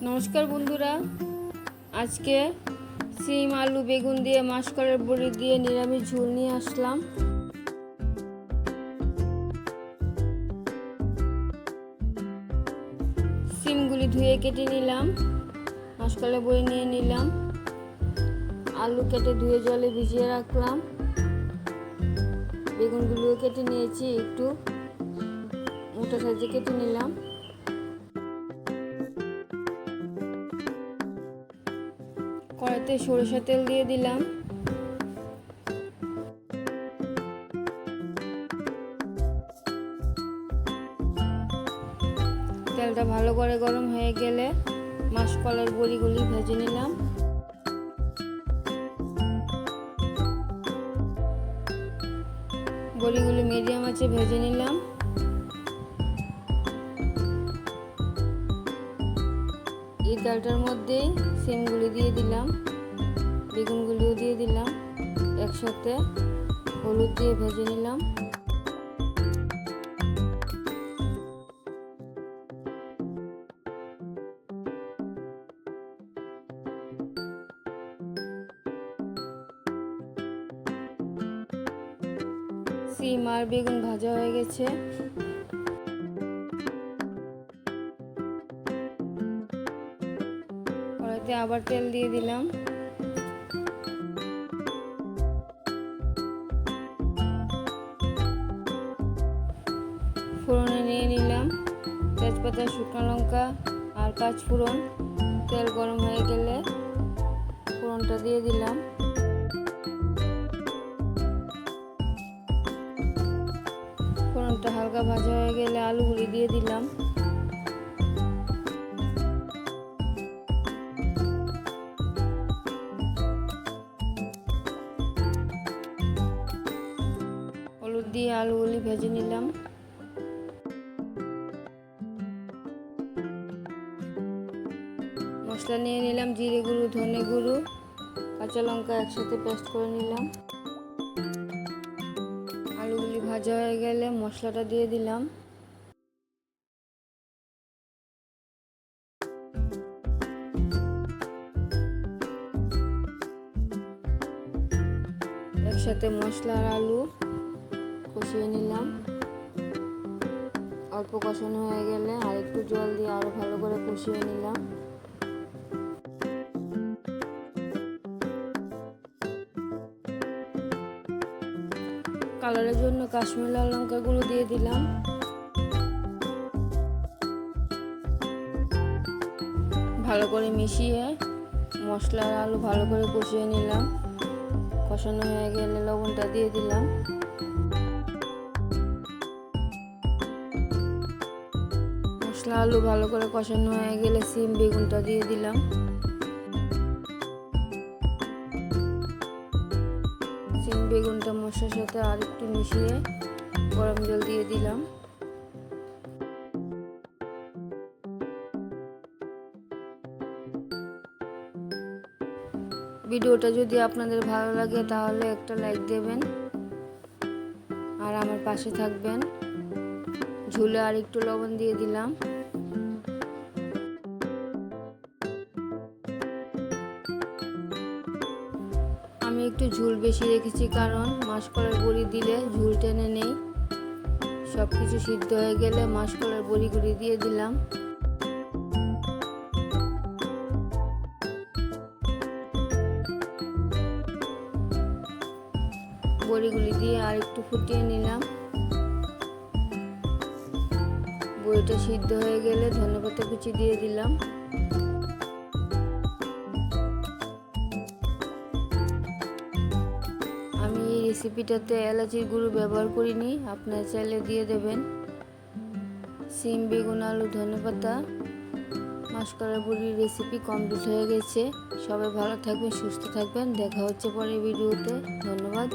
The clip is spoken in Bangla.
নমস্কার বন্ধুরা, আজকে সিম আলু বেগুন দিয়ে মাসকলাইয়ের বড়ি দিয়ে নিরামিষ ঝোল নিয়ে আসলাম। সিমগুলি ধুয়ে কেটে নিলাম, মাসকলাইয়ের বড়ি নিয়ে নিলাম, আলু কেটে ধুয়ে জলে ভিজিয়ে রাখলাম, বেগুনগুলিও কেটে নিয়েছি, একটু মোটা সাইজে কেটে নিলাম। কড়াইতে সরিষার তেল দিয়ে দিলাম, তেলটা ভালো করে গরম হয়ে গেলে মাসকলাইয়ের বড়িগুলি ভেজে নিলাম। বড়িগুলি মিডিয়াম আঁচে ভেজে নিলাম। এই তেলটার মধ্যেই সিমগুলি দিয়ে দিলাম, বেগুনগুলিও দিয়ে দিলাম, একসাথে হলুদ দিয়ে ভেজে নিলাম। সিম আর বেগুন ভাজা হয়ে গেছে। কড়াইতে আবার তেল দিয়ে দিলাম, ফোড়নে নিয়ে নিলাম তেজপাতা, শুকনো লঙ্কা আর পাঁচ ফোড়ন। তেল গরম হয়ে গেলে ফোড়নটা দিয়ে দিলাম। ফোড়নটা হালকা ভাজা হয়ে গেলে আলুগুলি দিয়ে দিলাম। হলুদ দিয়ে আলুগুলি ভেজে নিলাম। মশলা নিয়ে নিলাম জিরে গুঁড়ো, ধনে গুঁড়ো, কাঁচা লঙ্কা একসাথে পেস্ট করে নিলাম। আলুগুলি ভাজা হয়ে গেলে মশলাটা দিয়ে দিলাম। একসাথে মশলা আর আলু কষিয়ে নিলাম। অল্প কষানো হয়ে গেলে আর একটু জল দিয়ে আরো ভালো করে কষিয়ে নিলাম। কালারের জন্য কাশ্মীরি লাল লঙ্কা গুঁড়ো দিয়ে দিলাম। ভালো করে মিশিয়ে মশলা আর আলু ভালো করে কষিয়ে নিলাম। কষানো হয়ে গেলে লবণটা দিয়ে দিলাম। মশলা আলু ভালো করে কষানো হয়ে গেলে সিম বেগুনটা দিয়ে দিলাম। সিম বেগুনটা মশলার সাথে আর একটু মিশিয়ে গরম জল দিয়ে দিলাম। ভিডিওটা যদি আপনাদের ভালো লাগে তাহলে একটা লাইক দেবেন আর আমার পাশে থাকবেন। ঝোলে আর একটু লবণ দিয়ে দিলাম। আমি একটু ঝোল বেশি রেখেছি, কারণ মাসকলাইয়ের বড়ি দিলে ঝোল টেনে নেই। সব কিছু সিদ্ধ হয়ে গেলে মাসকলাইয়ের বড়িগুলি দিয়ে দিলাম। বড়িগুলি দিয়ে আর একটু ফুটিয়ে নিলাম। বড়িটা সিদ্ধ হয়ে গেলে ধনেপাতা কুচি দিয়ে দিলাম। আমি এই রেসিপিটাতে এলাচির গুঁড়ো ব্যবহার করিনি, আপনারা চাইলে দিয়ে দেবেন। সিম বেগুন আলু ধনেপাতা মাসকলাইয়ের বড়ির রেসিপি কমপ্লিট হয়ে গেছে। সবাই ভালো থাকবেন, সুস্থ থাকবেন। দেখা হচ্ছে পরের ভিডিওতে। ধন্যবাদ।